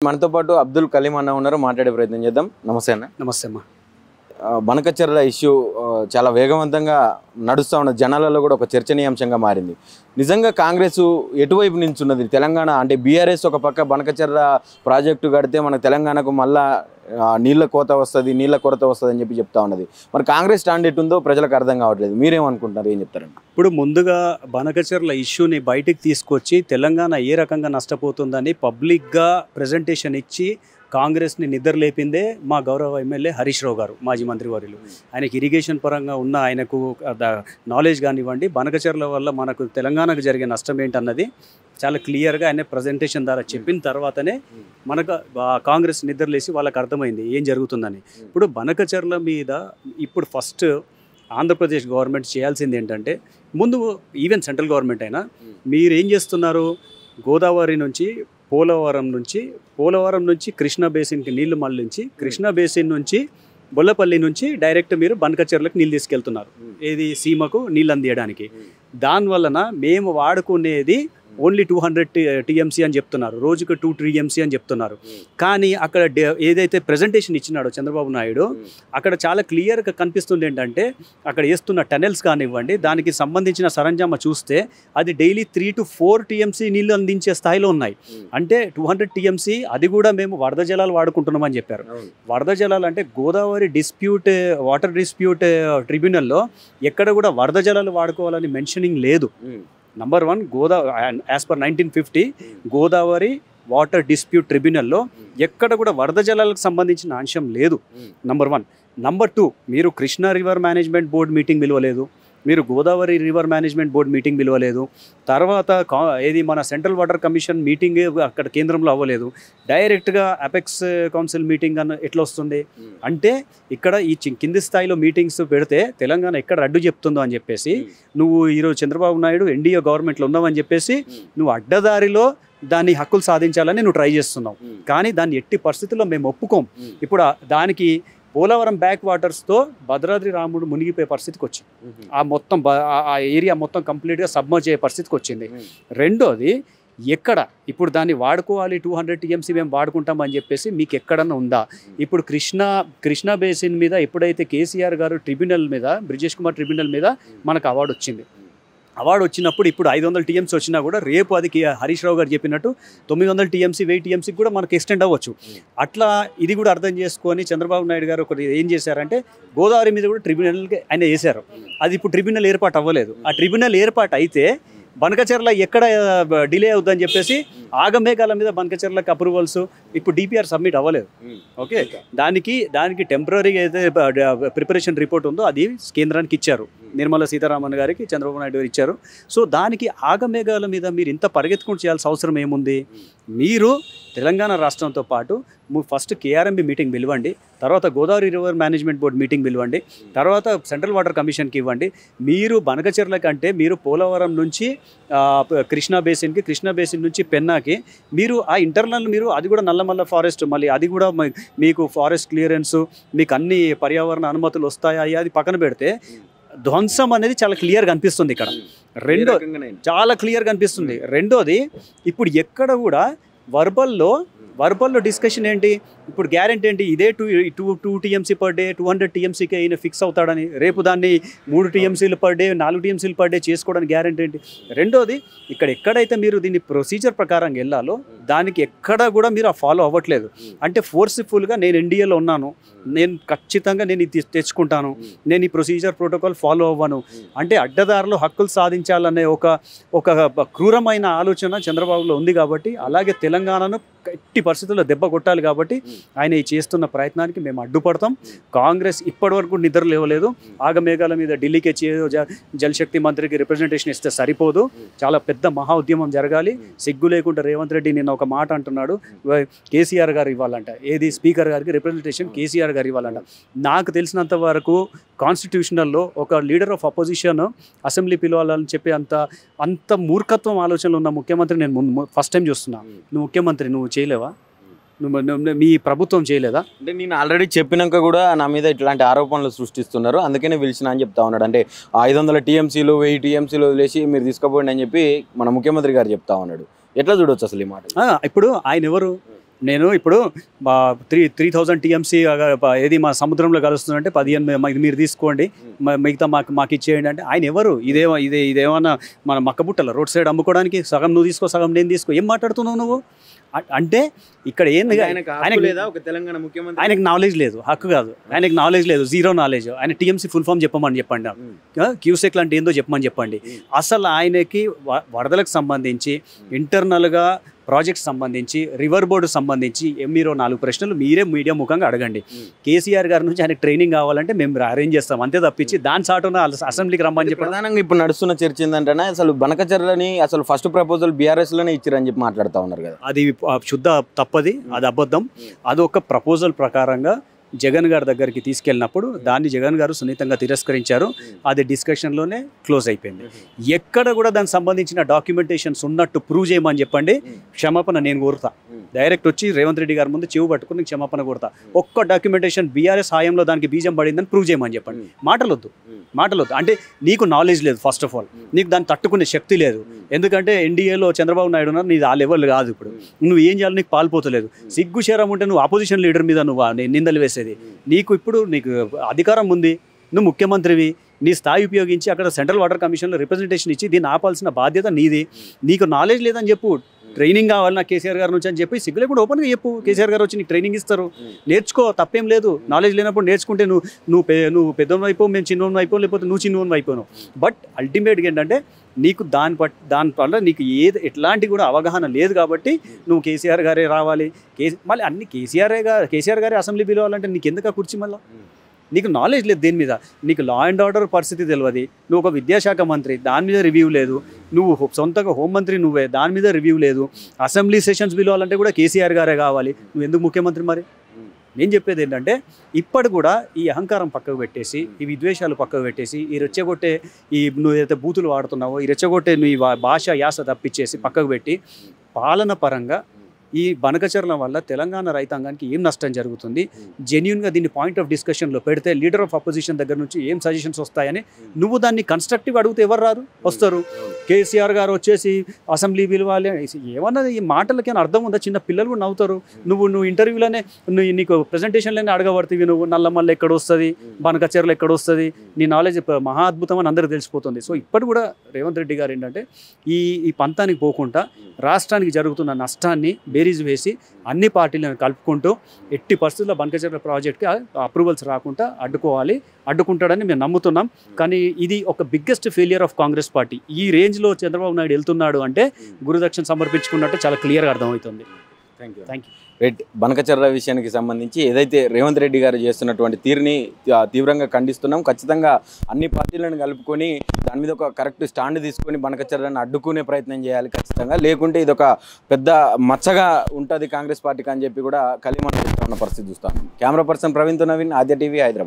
మనతో పాటు అబ్దుల్ కలీం అన్న ఉన్నారు, మాట్లాడే ప్రయత్నం చేద్దాం. నమస్తే అన్న. నమస్తే అమ్మా. బనకచెర్ల ఇష్యూ చాలా వేగవంతంగా నడుస్తూ ఉన్న జనాలలో కూడా ఒక చర్చనీయాంశంగా మారింది. నిజంగా కాంగ్రెస్ ఎటువైపు నిల్చున్నది? తెలంగాణ అంటే బీఆర్ఎస్ ఒక పక్క బనకచెర్ల ప్రాజెక్టు కడితే మన తెలంగాణకు మళ్ళా నీళ్ళ కొరత వస్తుంది అని చెప్తా ఉన్నది. మరి కాంగ్రెస్ స్టాండ్ ఎటుందో ప్రజలకు అర్థం కావట్లేదు. మీరేమనుకుంటున్నారు, ఏం చెప్తారండి? ఇప్పుడు ముందుగా బనకచెర్ల ఇష్యూని బయటికి తీసుకొచ్చి తెలంగాణ ఏ రకంగా నష్టపోతుందని పబ్లిక్గా ప్రజెంటేషన్ ఇచ్చి కాంగ్రెస్ని నిద్రలేపిందే మా గౌరవ ఎమ్మెల్యే హరీష్ రావు గారు, మాజీ మంత్రివర్యులు. ఆయనకి ఇరిగేషన్ పరంగా ఉన్న ఆయనకు నాలెడ్జ్ కానివ్వండి, బనకచెర్ల వల్ల మనకు తెలంగాణకు జరిగే నష్టం ఏంటన్నది చాలా క్లియర్గా ఆయన ప్రజెంటేషన్ ద్వారా చెప్పిన తర్వాతనే మనకు కాంగ్రెస్ నిద్రలేసి వాళ్ళకి అర్థమైంది ఏం జరుగుతుందని. ఇప్పుడు బనకచెర్ల మీద ఇప్పుడు ఫస్ట్ ఆంధ్రప్రదేశ్ గవర్నమెంట్ చేయాల్సింది ఏంటంటే, ముందు ఈవెన్ సెంట్రల్ గవర్నమెంట్ అయినా మీరు ఏం చేస్తున్నారు, గోదావరి నుంచి పోలవరం నుంచి కృష్ణా బేసిన్కి నీళ్లు మళ్ళించి కృష్ణా బేసిన్ నుంచి బొల్లపల్లి నుంచి డైరెక్ట్ మీరు బనకచెర్లకు నీళ్ళు తీసుకెళ్తున్నారు, ఏది సీమకు నీళ్ళు అందియడానికి. దానివలన మేము వాడుకునేది ఓన్లీ 200 TMC అని చెప్తున్నారు, రోజుకు 2 TMC అని చెప్తున్నారు. కానీ అక్కడ ఏదైతే ప్రజెంటేషన్ ఇచ్చినాడో చంద్రబాబు నాయుడు, అక్కడ చాలా క్లియర్గా కనిపిస్తుంది ఏంటంటే, అక్కడ వేస్తున్న టనెల్స్ కానివ్వండి, దానికి సంబంధించిన సరంజామా చూస్తే అది డైలీ 3 to 4 TMC నీళ్ళు అందించే స్థాయిలో ఉన్నాయి. అంటే 200 TMC అది కూడా మేము వరద జలాలు వాడుకుంటున్నామని చెప్పారు. వరద జలాలు అంటే గోదావరి వాటర్ డిస్ప్యూట్ ట్రిబ్యునల్లో ఎక్కడ కూడా వరద జలాలు వాడుకోవాలని మెన్షనింగ్ లేదు. Number 1, as per 1950 Godavari water dispute ట్రిబ్యునల్లో ఎక్కడ కూడా వరద జలాలకు సంబంధించిన అంశం లేదు. నంబర్ 1. నంబర్ 2, మీరు Krishna river management board meeting పిలవలేదు, మీరు Godavari river management board meeting పిలవలేదు, తర్వాత ఏది మన సెంట్రల్ వాటర్ కమిషన్ మీటింగ్ అక్కడ కేంద్రంలో అవ్వలేదు, డైరెక్ట్గా అపెక్స్ కౌన్సిల్ మీటింగ్ అన్న ఎట్లా వస్తుంది అంటే, ఇక్కడ ఈ కింది స్థాయిలో మీటింగ్స్ పెడితే తెలంగాణ ఎక్కడ అడ్డు చెప్తుందో అని చెప్పేసి, నువ్వు ఈరోజు చంద్రబాబు నాయుడు ఎన్డీఏ గవర్నమెంట్లో ఉన్నావని చెప్పేసి నువ్వు అడ్డదారిలో దాన్ని హక్కులు సాధించాలని నువ్వు ట్రై చేస్తున్నావు. కానీ దాన్ని ఎట్టి పరిస్థితుల్లో మేము ఒప్పుకోం. ఇప్పుడు దానికి పోలవరం బ్యాక్ వాటర్స్తో భద్రాద్రి రాముడు మునిగిపోయే పరిస్థితికి వచ్చింది. ఆ ఏరియా మొత్తం కంప్లీట్గా సబ్మర్జ్ అయ్యే పరిస్థితికి వచ్చింది. రెండోది, ఎక్కడ ఇప్పుడు దాన్ని వాడుకోవాలి 200 TMC మేము వాడుకుంటామని చెప్పేసి మీకు ఎక్కడన్నా ఉందా? ఇప్పుడు కృష్ణా బేసిన్ మీద ఎప్పుడైతే కేసీఆర్ గారు ట్రిబ్యునల్ మీద, బ్రిజేష్ కుమార్ ట్రిబ్యునల్ మీద మనకు అవార్డు వచ్చింది. అవార్డు వచ్చినప్పుడు ఇప్పుడు 500 TMC వచ్చినా కూడా రేపు అది హరీష్ రావు గారు చెప్పినట్టు 900 TMC 1000 TMC కూడా మనకు ఎక్స్టెండ్ అవ్వచ్చు. అట్లా ఇది కూడా అర్థం చేసుకొని చంద్రబాబు నాయుడు గారు ఒకటి ఏం చేశారంటే, గోదావరి మీద కూడా ట్రిబ్యునల్కి ఆయన వేశారు. అది ఇప్పుడు ట్రిబ్యునల్ ఏర్పాటు అవ్వలేదు. ఆ ట్రిబ్యునల్ ఏర్పాటు అయితే బనకచెర్ల ఎక్కడ డిలే అవుద్దని చెప్పేసి ఆగమేఘాల మీద బనకచెర్లకు అప్రూవల్స్ ఇప్పుడు DPR సబ్మిట్ అవ్వలేదు. ఓకే, దానికి టెంపరీగా అయితే ప్రిపరేషన్ రిపోర్ట్ ఉందో అది కేంద్రానికి ఇచ్చారు, నిర్మలా సీతారామన్ గారికి చంద్రబాబు నాయుడు గారు ఇచ్చారు. సో దానికి ఆగమేఘాల మీద మీరు ఇంత పరిగెత్తుకుంటూ చేయాల్సిన అవసరం ఏముంది? మీరు తెలంగాణ రాష్ట్రంతో పాటు ఫస్ట్ KRMB మీటింగ్ పిలవండి, తర్వాత Godavari river management board meeting పిలవండి, తర్వాత సెంట్రల్ వాటర్ కమిషన్కి ఇవ్వండి. మీరు బనకచెర్ల కంటే మీరు పోలవరం నుంచి కృష్ణా బేసిన్ నుంచి పెన్నాకి మీరు ఆ ఇంటర్నల్ మీరు అది కూడా నల్లమల్ల ఫారెస్ట్, మళ్ళీ అది కూడా మీకు ఫారెస్ట్ క్లియరెన్స్, మీకు అన్ని పర్యావరణ అనుమతులు వస్తాయా అది పక్కన పెడితే ధ్వంసం అనేది చాలా క్లియర్గా అనిపిస్తుంది ఇక్కడ. చాలా క్లియర్గా అనిపిస్తుంది. రెండోది, ఇప్పుడు ఎక్కడ కూడా వర్బల్లో డిస్కషన్ ఏంటి, ఇప్పుడు గ్యారెంటీ ఏంటి, ఇదే 2 TMC పర్ డే 200 TMCకి అయినా ఫిక్స్ అవుతాడని, రేపు దాన్ని 3 TMCలు పర్ డే 4 TMCలు పర్ డే చేసుకోవడానికి గ్యారెంటీ ఏంటి? రెండోది, ఎక్కడైతే మీరు దీన్ని ప్రొసీజర్ ప్రకారం వెళ్ళాలో దానికి ఎక్కడ కూడా మీరు ఫాలో అవ్వట్లేదు. అంటే ఫోర్స్ఫుల్గా నేను ఎన్డీఏలో ఉన్నాను, నేను ఖచ్చితంగా నేను ఇది తెచ్చుకుంటాను, నేను ఈ ప్రొసీజర్ ప్రోటోకాల్ ఫాలో అవ్వను అంటే అడ్డదారిలో హక్కులు సాధించాలనే ఒక క్రూరమైన ఆలోచన చంద్రబాబులో ఉంది. కాబట్టి అలాగే తెలంగాణను ఎట్టి పరిస్థితుల్లో దెబ్బ కొట్టాలి కాబట్టి ఆయన ఈ చేస్తున్న ప్రయత్నానికి మేము అడ్డుపడతాం. కాంగ్రెస్ ఇప్పటివరకు నిద్ర లేవలేదు. ఆగమేఘాల మీద ఢిల్లీకి జలశక్తి మంత్రికి రిప్రజెంటేషన్ ఇస్తే సరిపోదు, చాలా పెద్ద మహా ఉద్యమం జరగాలి. సిగ్గు లేకుండా రేవంత్ రెడ్డి నిన్న ఒక మాట అంటున్నాడు, కేసీఆర్ గారు ఇవ్వాలంట, ఏది స్పీకర్ గారికి రిప్రజెంటేషన్ కేసీఆర్ గారు ఇవ్వాలంట. నాకు తెలిసినంత వరకు కాన్స్టిట్యూషనల్లో ఒక లీడర్ ఆఫ్ అపోజిషన్ అసెంబ్లీ పిలవాలని చెప్పి అంత మూర్ఖత్వం ఆలోచనలు ఉన్న ముఖ్యమంత్రి నేను ఫస్ట్ టైం చూస్తున్నా. నువ్వు ముఖ్యమంత్రి, నువ్వు చేయలేవా? మీ ప్రభుత్వం చేయలేదా? అంటే నేను ఆల్రెడీ చెప్పినాక కూడా నా మీద ఇట్లాంటి ఆరోపణలు సృష్టిస్తున్నారు, అందుకనే పిలిచిన అని చెప్తా ఉన్నాడు. అంటే 500 TMCలు 1000 TMCలు వదిలేసి మీరు తీసుకుపోండి అని చెప్పి మన ముఖ్యమంత్రి గారు చెప్తా ఉన్నాడు. ఎట్లా చూడవచ్చు అసలు ఈ మాట? ఇప్పుడు ఆయన ఎవరు? నేను ఇప్పుడు 3000 టీఎంసీ ఏది మా సముద్రంలో కలుస్తుందంటే 15 మీరు తీసుకోండి, మిగతా మాకు ఇచ్చేయండి అంటే ఆయన ఎవరు? ఇదేమన్నా మన మక్కబుట్టల రోడ్ సైడ్ అమ్ముకోవడానికి సగం నువ్వు తీసుకో సగం నేను తీసుకో, ఏం మాట్లాడుతున్నావు నువ్వు? అంటే ఇక్కడ ఏంది, ఆయనకు నాలెడ్జ్ లేదు, హక్కు కాదు, ఆయనకు నాలెడ్జ్ లేదు, జీరో నాలెడ్జ్. ఆయన టీఎంసీ ఫుల్ ఫామ్ చెప్పమని చెప్పండి, క్యూసెక్ లాంటి ఏందో చెప్పమని చెప్పండి. అసలు ఆయనకి వరదలకు సంబంధించి ఇంటర్నల్గా ప్రాజెక్ట్ సంబంధించి రివర్ బోర్డు సంబంధించి మీరు 4 ప్రశ్నలు మీరే మీడియా ముఖంగా అడగండి. కేసీఆర్ గారి నుంచి ఆయనకు ట్రైనింగ్ కావాలంటే మేము అరేంజ్ చేస్తాం, అంతే తప్పించి దాని చాటున అసెంబ్లీకి రమ్మని చెప్పి. ప్రధానంగా ఇప్పుడు నడుస్తున్న చర్చ ఏంటంటే అసలు బనకచర్లని అసలు ఫస్ట్ ప్రపోజల్ బీఆర్ఎస్లోనే ఇచ్చారని చెప్పి మాట్లాడుతూ ఉన్నారు కదా. అది శుద్ధ తప్పది, అది అబద్ధం. అది ఒక ప్రపోజల్ ప్రకారంగా జగన్ గారి దగ్గరికి తీసుకెళ్ళినప్పుడు దాన్ని జగన్ గారు సున్నితంగా తిరస్కరించారు. అది డిస్కషన్లోనే క్లోజ్ అయిపోయింది. ఎక్కడ కూడా దానికి సంబంధించిన డాక్యుమెంటేషన్స్ ఉన్నట్టు ప్రూవ్ చేయమని చెప్పండి, క్షమాపణ నేను కోరుతా. డైరెక్ట్ వచ్చి రేవంత్ రెడ్డి గారి ముందు చెవు పట్టుకుని క్షమాపణ కోరుతా. ఒక్క డాక్యుమెంటేషన్ బీఆర్ఎస్ హాయంలో దానికి బీజం పడిందని ప్రూవ్ చేయమని చెప్పండి. మాటలొద్దు. అంటే నీకు నాలెడ్జ్ లేదు, ఫస్ట్ ఆఫ్ ఆల్ నీకు దాన్ని తట్టుకునే శక్తి లేదు. ఎందుకంటే ఎన్డీఏలో చంద్రబాబు నాయుడు ఉన్నారు, నీది ఆ లెవెల్ కాదు. ఇప్పుడు నువ్వు ఏం చేయాలి, నీకు పాల్పోతలేదు. సిగ్గు శరం ఉంటే నువ్వు ఆపోజిషన్ లీడర్ మీద నువ్వు నిందలు వేసేది. ఇప్పుడు నీకు అధికారం ఉంది, నువ్వు ముఖ్యమంత్రివి, నీ స్థాయి ఉపయోగించి అక్కడ సెంట్రల్ వాటర్ కమిషన్లో రిప్రజెంటేషన్ ఇచ్చి దీన్ని ఆపాల్సిన బాధ్యత నీది. నీకు నాలెడ్జ్ లేదని చెప్పు, ట్రైనింగ్ కావాలి నాకు కేసీఆర్ గారి నుంచి అని చెప్పి సిగ్గులే కూడా ఓపెన్గా చెప్పు. కేసీఆర్ గారు వచ్చి నీకు ట్రైనింగ్ ఇస్తారు, నేర్చుకో, తప్పేం లేదు. నాలెడ్జ్ లేనప్పుడు నేర్చుకుంటే నువ్వు పెద్దోన్ అయిపోవు, మేము చిన్నోన్ అయిపోవు, లేకపోతే నువ్వు చిన్నోన్ అయిపోను. బట్ అల్టిమేట్గా ఏంటంటే నీకు దాని వల్ల నీకు ఎట్లాంటి కూడా అవగాహన లేదు కాబట్టి నువ్వు కేసీఆర్ గారే రావాలి, మళ్ళీ అన్ని కేసీఆర్ గారే అసెంబ్లీ పిలవాలంటే నీకు ఎందుకు కుర్చీ? మళ్ళీ నీకు నాలెడ్జ్ లేదు దేని మీద, నీకు లా అండ్ ఆర్డర్ పరిస్థితి తెలియదు, నువ్వు ఒక విద్యాశాఖ మంత్రి దాని మీద రివ్యూ లేదు, నువ్వు సొంతంగా హోంమంత్రి నువ్వే దాని మీద రివ్యూ లేదు, అసెంబ్లీ సెషన్స్ పిలవాలంటే కూడా కేసీఆర్ గారే కావాలి, నువ్వు ఎందుకు ముఖ్యమంత్రి? మరి నేను చెప్పేది ఏంటంటే ఇప్పటి కూడా ఈ అహంకారం పక్కకు పెట్టేసి, ఈ విద్వేషాలు పక్కకు పెట్టేసి, ఈ రెచ్చగొట్టే నువ్వు ఏదైతే బూతులు వాడుతున్నావో ఈ రెచ్చగొట్టే నీ భాష యాస తప్పించేసి పక్కకు పెట్టి పాలన పరంగా ఈ బనకచర్ల వల్ల తెలంగాణ రైతాంగానికి ఏం నష్టం జరుగుతుంది, జెన్యున్గా దీన్ని పాయింట్ ఆఫ్ డిస్కషన్లో పెడితే లీడర్ ఆఫ్ అపోజిషన్ దగ్గర నుంచి ఏం సజెషన్స్ వస్తాయని నువ్వు దాన్ని కన్స్ట్రక్టివ్ అడిగితే ఎవరు రారు? వస్తారు. కేసీఆర్ గారు వచ్చేసి అసెంబ్లీ పిలవాలి ఏమన్నా ఈ మాటలకైనా అర్థం ఉందా? చిన్న పిల్లలు కూడా నవ్వుతారు. నువ్వు ఇంటర్వ్యూలోనే నీకు ప్రజెంటేషన్లోనే అడగబడుతుంది, నువ్వు నల్లమల్ల ఎక్కడ వస్తుంది, బనకచర్ల ఎక్కడ వస్తుంది, నీ నాలెడ్జ్ మహా అద్భుతం అని అందరికీ తెలిసిపోతుంది. సో ఇప్పటి కూడా రేవంత్ రెడ్డి గారు ఏంటంటే ఈ పంతానికి పోకుండా రాష్ట్రానికి జరుగుతున్న నష్టాన్ని బేరీజ్ వేసి అన్ని పార్టీలను కలుపుకుంటూ ఎట్టి పరిస్థితుల్లో బనకచర్ల ప్రాజెక్ట్కి అప్రూవల్స్ రాకుండా అడ్డుకుంటాడని మేము నమ్ముతున్నాం. కానీ ఇది ఒక biggest failure of Congress party. ఈ రేంజ్లో చంద్రబాబు నాయుడు వెళ్తున్నాడు అంటే గురుదక్షిణ సమర్పించుకున్నట్టు చాలా క్లియర్గా అర్థమవుతుంది. Thank you. రైట్. బనకచర్ల విషయానికి సంబంధించి ఏదైతే రేవంత్ రెడ్డి గారు చేస్తున్నటువంటి తీరుని తీవ్రంగా ఖండిస్తున్నాం. ఖచ్చితంగా అన్ని పార్టీలను కలుపుకొని దాని మీద ఒక కరెక్ట్ స్టాండ్ తీసుకొని బనకచర్లను అడ్డుకునే ప్రయత్నం చేయాలి ఖచ్చితంగా. లేకుంటే ఇది ఒక పెద్ద మచ్చగా ఉంటుంది కాంగ్రెస్ పార్టీకి అని చెప్పి కూడా కలిమని చెప్తున్న పరిస్థితి చూస్తాం. కెమెరా పర్సన్ ప్రవీణ్తో నవీన్, ఆద్య టీవీ, హైదరాబాద్.